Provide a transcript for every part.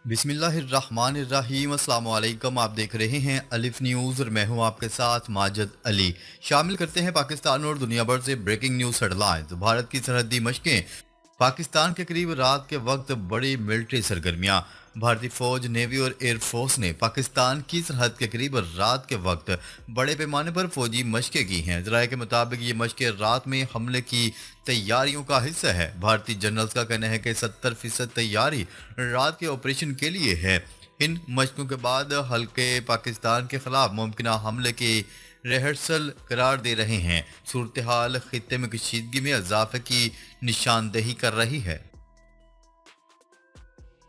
बिस्मिल्लाहिर्रहमानिर्रहीम। अस्सलाम वालेकुम। आप देख रहे हैं अलिफ न्यूज़ और मैं हूं आपके साथ माजिद अली। शामिल करते हैं पाकिस्तान और दुनिया भर से ब्रेकिंग न्यूज़ हेडलाइंस। भारत की सरहदी मशकें, पाकिस्तान के करीब रात के वक्त बड़ी मिलिट्री सरगर्मियां। भारतीय फौज, नेवी और एयर फोर्स ने पाकिस्तान की सरहद के करीब रात के वक्त बड़े पैमाने पर फौजी मशकें की हैं। जराये के मुताबिक ये मशकें रात में हमले की तैयारियों का हिस्सा है। भारतीय जनरल्स का कहना है कि 70% तैयारी रात के ऑपरेशन के लिए है। इन मशकों के बाद हल्के पाकिस्तान के खिलाफ मुमकिन हमले की रिहर्सल करार दे रहे हैं। सूरत हाल खित्ते में कशीदगी में इजाफे की निशानदेही कर रही है।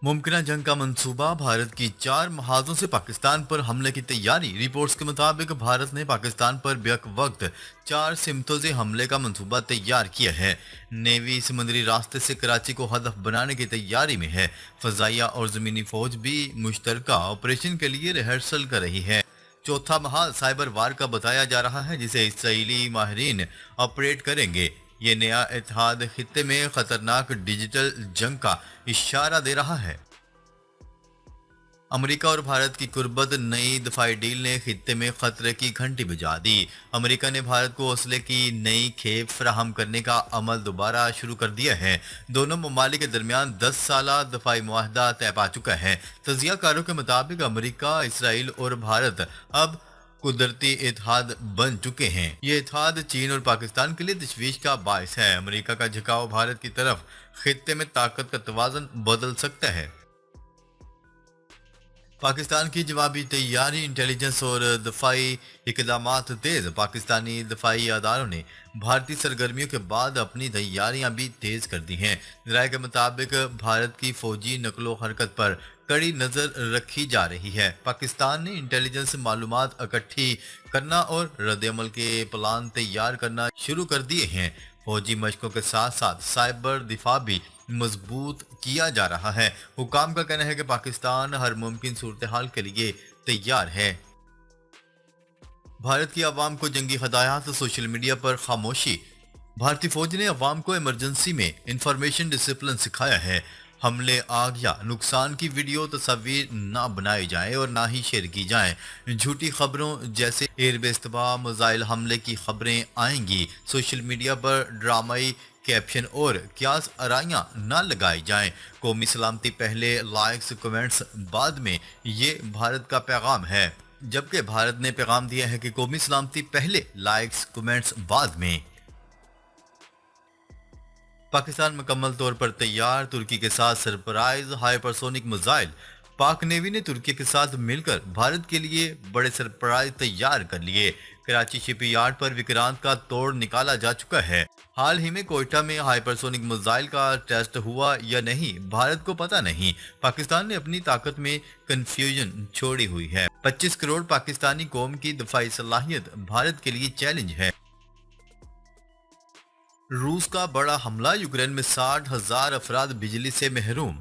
मुमकिन जंग का मंसूबा, भारत की 4 महाजों से पाकिस्तान पर हमले की तैयारी। रिपोर्ट्स के मुताबिक भारत ने पाकिस्तान पर बेक वक्त 4 सिमतों से हमले का मंसूबा तैयार किया है। नेवी समुद्री रास्ते से कराची को हदफ बनाने की तैयारी में है। फजाइया और ज़मीनी फौज भी मुश्तरका ऑपरेशन के लिए रिहर्सल कर रही है। चौथा महाज साइबर वार का बताया जा रहा है, जिसे इसराइली माहिरीन ऑपरेट करेंगे। ये नया इत्तेहाद खित्ते में खतरनाक डिजिटल जंग का इशारा दे रहा है। अमेरिका और भारत की कुर्बत, नई दफाई डील ने खित्ते में खतरे की घंटी बजा दी। अमेरिका ने भारत को असले की नई खेप फराहम करने का अमल दोबारा शुरू कर दिया है। दोनों ममालिक के दरमियान 10 साला दफाई मुआहदा तय पा चुका है। तजियाकारों के मुताबिक अमेरिका, इसराइल और भारत अब कुदरती इत्तेहाद बन चुके हैं। ये इत्तेहाद चीन और पाकिस्तान के लिए तशवीश का बायस है। अमेरिका का झुकाव भारत की तरफ खित्ते में ताकत का तवाज़ुन बदल सकता है। पाकिस्तान की जवाबी तैयारी, इंटेलिजेंस और दफाई इकदामात तेज। पाकिस्तानी दफाई अदारों ने भारतीय सरगर्मियों के बाद अपनी तैयारियां भी तेज कर दी हैं। जराये के मुताबिक भारत की फौजी नकलो हरकत पर कड़ी नजर रखी जा रही है। पाकिस्तान ने इंटेलिजेंस मालूमात इकट्ठी करना और रद्द-ए-अमल के प्लान तैयार करना शुरू कर दिए हैं। फौजी मशकों के साथ साथ साइबर दिफा भी मजबूत किया जा रहा है। हुकाम का कहना है कि पाकिस्तान हर मुमकिन सूरत हाल के लिए तैयार है। भारत की आवाम को जंगी हदायत, सोशल मीडिया पर खामोशी। भारतीय फौज ने अवाम को इमरजेंसी में इंफॉर्मेशन डिसिप्लिन सिखाया है। हमले, आग या नुकसान की वीडियो तस्वीर ना बनाई जाए और ना ही शेयर की जाए। झूठी खबरों जैसे एयरबेस तबाह, मिसाइल हमले की खबरें आएंगी। सोशल मीडिया पर ड्रामाई कैप्शन और क्यास आराइयां ना लगाई जाएं। कौमी सलामती पहले, लाइक्स कमेंट्स बाद में, ये भारत का पैगाम है। जबकि भारत ने पैगाम दिया है कि कौमी सलामती पहले, लाइक्स कमेंट्स बाद में। पाकिस्तान मुकम्मल तौर पर तैयार, तुर्की के साथ सरप्राइज हाइपरसोनिक मिसाइल। पाक नेवी ने तुर्की के साथ मिलकर भारत के लिए बड़े सरप्राइज तैयार कर लिए। कराची शिपयार्ड पर विक्रांत का तोड़ निकाला जा चुका है। हाल ही में कोयटा में हाइपरसोनिक मिसाइल का टेस्ट हुआ या नहीं, भारत को पता नहीं। पाकिस्तान ने अपनी ताकत में कंफ्यूजन छोड़ी हुई है। 25 करोड़ पाकिस्तानी कौम की दफाई सलाहियत भारत के लिए चैलेंज है। रूस का बड़ा हमला, यूक्रेन में 60,000 अफराद बिजली से महरूम।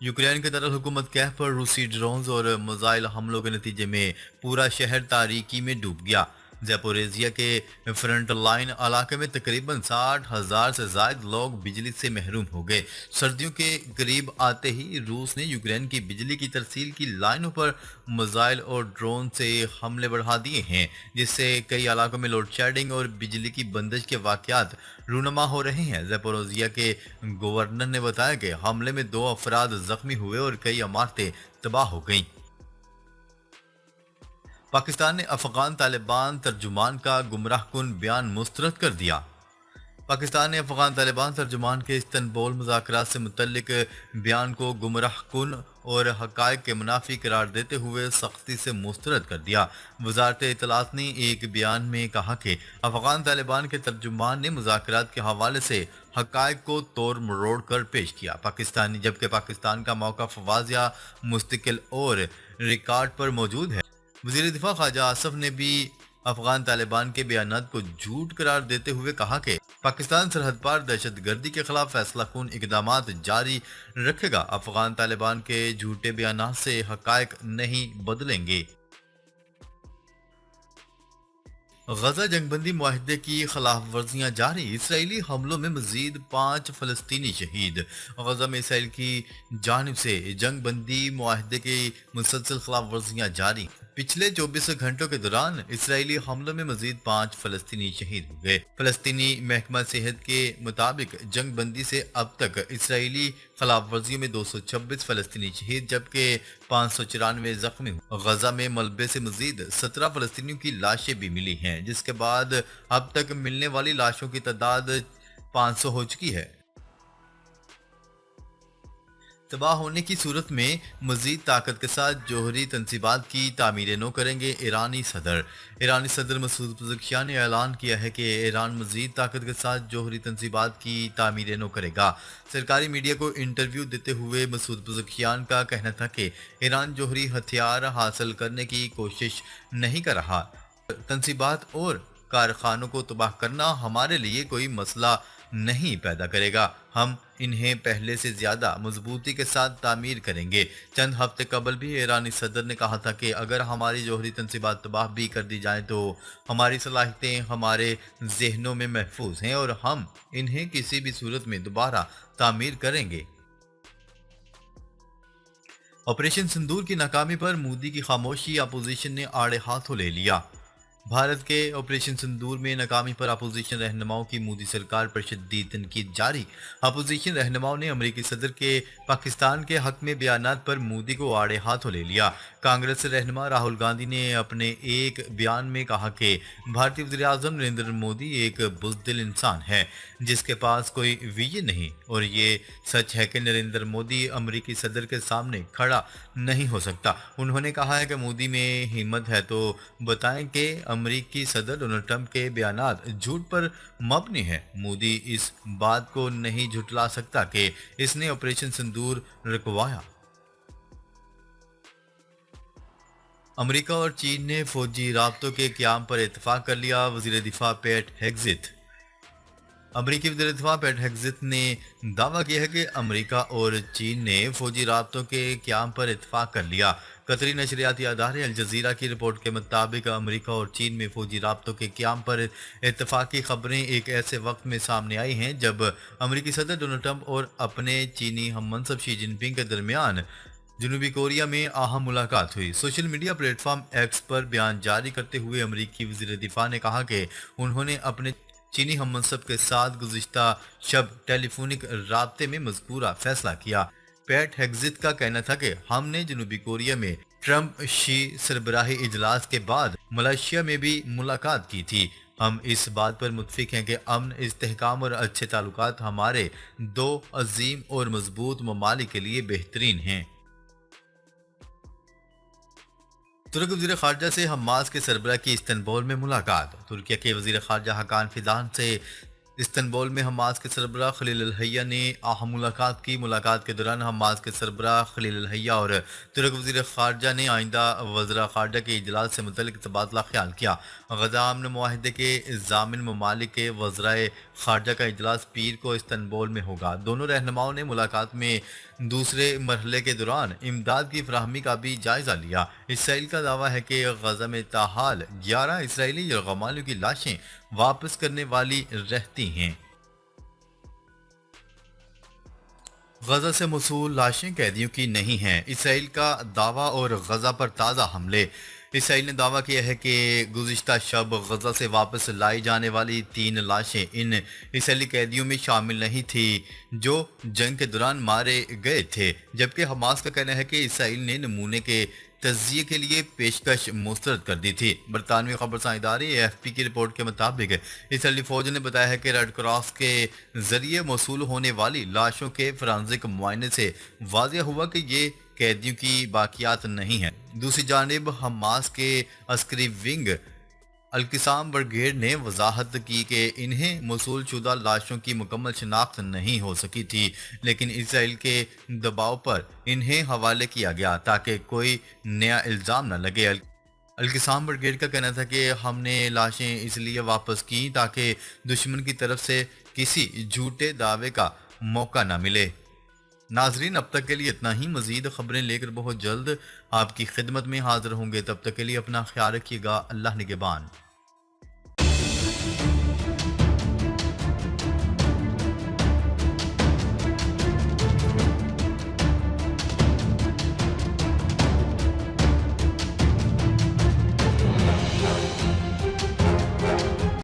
यूक्रेन के दारुल-हुकूमत कैफ पर रूसी ड्रोन्स और मिसाइल हमलों के नतीजे में पूरा शहर तारीकी में डूब गया। ज़ैपोरिज़िया के फ्रंट लाइन इलाके में तकरीबन 60,000 से ज़ायद लोग बिजली से महरूम हो गए। सर्दियों के करीब आते ही रूस ने यूक्रेन की बिजली की तरसील की लाइनों पर मिसाइल और ड्रोन से हमले बढ़ा दिए हैं, जिससे कई इलाकों में लोड शेडिंग और बिजली की बंदिश के वाक़यात रूनमा हो रहे हैं। ज़ैपोरिज़िया के गवर्नर ने बताया कि हमले में 2 अफराद जख्मी हुए और कई इमारतें तबाह हो गईं। पाकिस्तान ने अफगान तालिबान तर्जुमान का गुमराहकुन बयान मुस्तरद कर दिया। पाकिस्तान ने अफगान तालिबान तर्जुमान के इस्तंबुल मुज़ाकरात से मुतल्लिक बयान को गुमराहकुन और हक़ाइक़ के मुनाफी करार देते हुए सख्ती से मुस्तरद कर दिया। वज़ारत इत्तलात ने एक बयान में कहा कि अफगान तालिबान के तर्जुमान ने मुज़ाकरात के हवाले से हक़ाइक़ को तोड़ मरोड़ कर पेश किया। जबकि पाकिस्तान का मौक़िफ़ वाज़िह, मुस्तकिल और रिकॉर्ड पर मौजूद है। वज़ीर दिफा ख्वाजा आसफ ने भी अफगान तालिबान के बयानात को झूठ करार देते हुए कहा कि पाकिस्तान सरहद पार दहशतगर्दी के खिलाफ फैसला कून इकदामात जारी रखेगा। अफगान तालिबान के झूठे बयानात से हक़ाइक़ नहीं बदलेंगे। غزہ جنگ بندی معاہدے کی خلاف ورزیاں جاری، اسرائیلی حملوں میں مزید 5 فلسطینی شہید۔ غزہ میں اسرائیل کی جانب سے جنگ بندی معاہدے کی مسلسل خلاف ورزیاں جاری۔ پچھلے 24 گھنٹوں کے دوران اسرائیلی حملوں میں مزید 5 فلسطینی شہید ہو گئے۔ فلسطینی محکمہ صحت کے مطابق جنگ بندی سے اب تک اسرائیلی خلاف ورزیوں میں 226 فلسطینی شہید جبکہ 594 زخمی ہوئے۔ غزہ میں ملبے سے مزید 17 فلسطینیوں کی لاشیں بھی ملی ہیں، جس کے بعد اب تک ملنے والی لاشوں کی تعداد 500 ہو چکی ہے۔ تباہ ہونے کی صورت میں مزید طاقت کے ساتھ جوہری تنصیبات کی تعمیریں نو کریں گے ایرانی صدر۔ ایرانی صدر مسعود پزشکیان نے اعلان کیا ہے کہ ایران مزید طاقت کے ساتھ جوہری تنصیبات کی تعمیریں نو کرے گا۔ سرکاری میڈیا کو انٹرویو دیتے ہوئے مسعود پزشکیان کا کہنا تھا کہ ایران جوہری ہتھیار حاصل کرنے کی کوشش نہیں کر رہا۔ تنصیبات اور کارخانوں کو تباہ کرنا ہمارے لیے کوئی مسئلہ نہیں پیدا کرے گا، ہم انہیں پہلے سے زیادہ مضبوطی کے ساتھ تعمیر کریں گے۔ چند ہفتے قبل بھی ایرانی صدر نے کہا تھا کہ اگر ہماری جوہری تنصیبات تباہ بھی کر دی جائیں تو ہماری صلاحیتیں ہمارے ذہنوں میں محفوظ ہیں اور ہم انہیں کسی بھی صورت میں دوبارہ تعمیر کریں گے۔ آپریشن سندور کی ناکامی پر مودی کی خاموشی، اپوزیشن نے آڑے ہاتھوں لے لیا۔ بھارت کے آپریشن سندور میں ناکامی پر اپوزیشن رہنماؤں کی مودی سرکار پر شدید تنقید جاری۔ اپوزیشن رہنماؤں نے امریکی صدر کے پاکستان کے حق میں بیانات پر مودی کو آڑے ہاتھوں لے لیا۔ کانگریس رہنما راہل گاندھی نے اپنے ایک بیان میں کہا کہ بھارتی وزیر اعظم نریندر مودی ایک بزدل انسان ہے جس کے پاس کوئی ویژن نہیں، اور یہ سچ ہے کہ نریندر مودی امریکی صدر کے سامنے کھڑا نہیں ہو سکتا۔ انہوں نے کہا ہے کہ مودی میں ہمت ہے تو بتائیں کہ امریکی صدر ڈونلڈ ٹرمپ کے بیانات جھوٹ پر مبنی ہیں۔ مودی اس بات کو نہیں جھٹلا سکتا کہ اس نے آپریشن سندور رکوایا۔ امریکہ اور چین نے فوجی رابطوں کے قیام پر اتفاق کر لیا، وزیر دفاع پیٹ ہیگزت۔ امریکی وزیر دفاع پیٹ ہیگزت نے دعویٰ کیا ہے کہ امریکہ اور چین نے فوجی رابطوں کے قیام پر اتفاق کر لیا۔ قطری نشریاتی ادارے الجزیرہ کی رپورٹ کے مطابق امریکہ اور چین میں فوجی رابطوں کے قیام پر اتفاق کی خبریں ایک ایسے وقت میں سامنے آئی ہیں جب امریکی صدر ڈونلڈ ٹرمپ اور اپنے چینی ہم منصب شی جن پنگ کے درمیان جنوبی کوریا میں اہم ملاقات ہوئی۔ Social media platform X پر بیان جاری کرتے ہوئے امریکی وزیر دفاع نے کہا کہ انہوں نے اپنے چینی ہم منصب کے ساتھ گزشتہ شب ٹیلی فونک رابطے میں مذکورہ فیصلہ کیا۔ پیٹ ہیگزت کا کہنا تھا کہ ہم نے جنوبی کوریا میں ٹرمپ شی سربراہی اجلاس کے بعد ملائیشیا میں بھی ملاقات کی تھی۔ ہم اس بات پر متفق ہیں کہ امن، استحکام اور اچھے تعلقات ہمارے دو عظیم اور مضبوط ممالک کے لیے بہترین ہیں۔ ترک وزیر خارجہ سے حماس کے سربراہ کی استنبول میں ملاقات۔ ترکیہ کے وزیر خارجہ حکان فیدان سے استنبول میں حماس کے سربراہ خلیل الحیہ نے اہم ملاقات کی۔ ملاقات کے دوران حماس کے سربراہ خلیل الحیہ اور ترک وزیر خارجہ نے آئندہ وزراء خارجہ کے اجلاس سے متعلق تبادلہ خیال کیا۔ غزہ امن معاہدے کے ضامن ممالک کے وزرائے خارجہ کا اجلاس پیر کو استنبول میں ہوگا۔ دونوں رہنماؤں نے ملاقات میں دوسرے مرحلے کے دوران امداد کی فراہمی کا بھی جائزہ لیا۔ اسرائیل کا دعویٰ ہے کہ غزہ میں تاحال 11 اسرائیلی یرغمالیوں کی لاشیں واپس کرنے والی رہتی ہیں۔ غزہ سے موصول لاشیں قیدیوں کی نہیں ہیں، اسرائیل کا دعویٰ اور غزہ پر تازہ حملے۔ اسرائیل نے دعویٰ کیا ہے کہ گزشتہ شب غزہ سے واپس لائی جانے والی 3 لاشیں ان اسرائیلی قیدیوں میں شامل نہیں تھیں جو جنگ کے دوران مارے گئے تھے، جبکہ حماس کا کہنا ہے کہ اسرائیل نے نمونے کے تجزیے کے لیے پیشکش مسترد کر دی تھی۔ برطانوی خبرساں ادارے AFP کی رپورٹ کے مطابق اسرائیلی فوج نے بتایا ہے کہ ریڈ کراس کے ذریعے موصول ہونے والی لاشوں کے فرانزک معائنے سے واضح ہوا کہ یہ قیدیوں کی باقیات نہیں ہیں۔ دوسری جانب حماس کے عسکری ونگ القسام بریگیڈ نے وضاحت کی کہ انہیں موصول شدہ لاشوں کی مکمل شناخت نہیں ہو سکی تھی، لیکن اسرائیل کے دباؤ پر انہیں حوالے کیا گیا تاکہ کوئی نیا الزام نہ لگے۔ القسام بریگیڈ کا کہنا تھا کہ ہم نے لاشیں اس لیے واپس کیں تاکہ دشمن کی طرف سے کسی جھوٹے دعوے کا موقع نہ ملے۔ ناظرین، اب تک کے لیے اتنا ہی۔ مزید خبریں لے کر بہت جلد آپ کی خدمت میں حاضر ہوں گے، تب تک کے لیے اپنا خیال رکھیے گا۔ اللہ نگہبان۔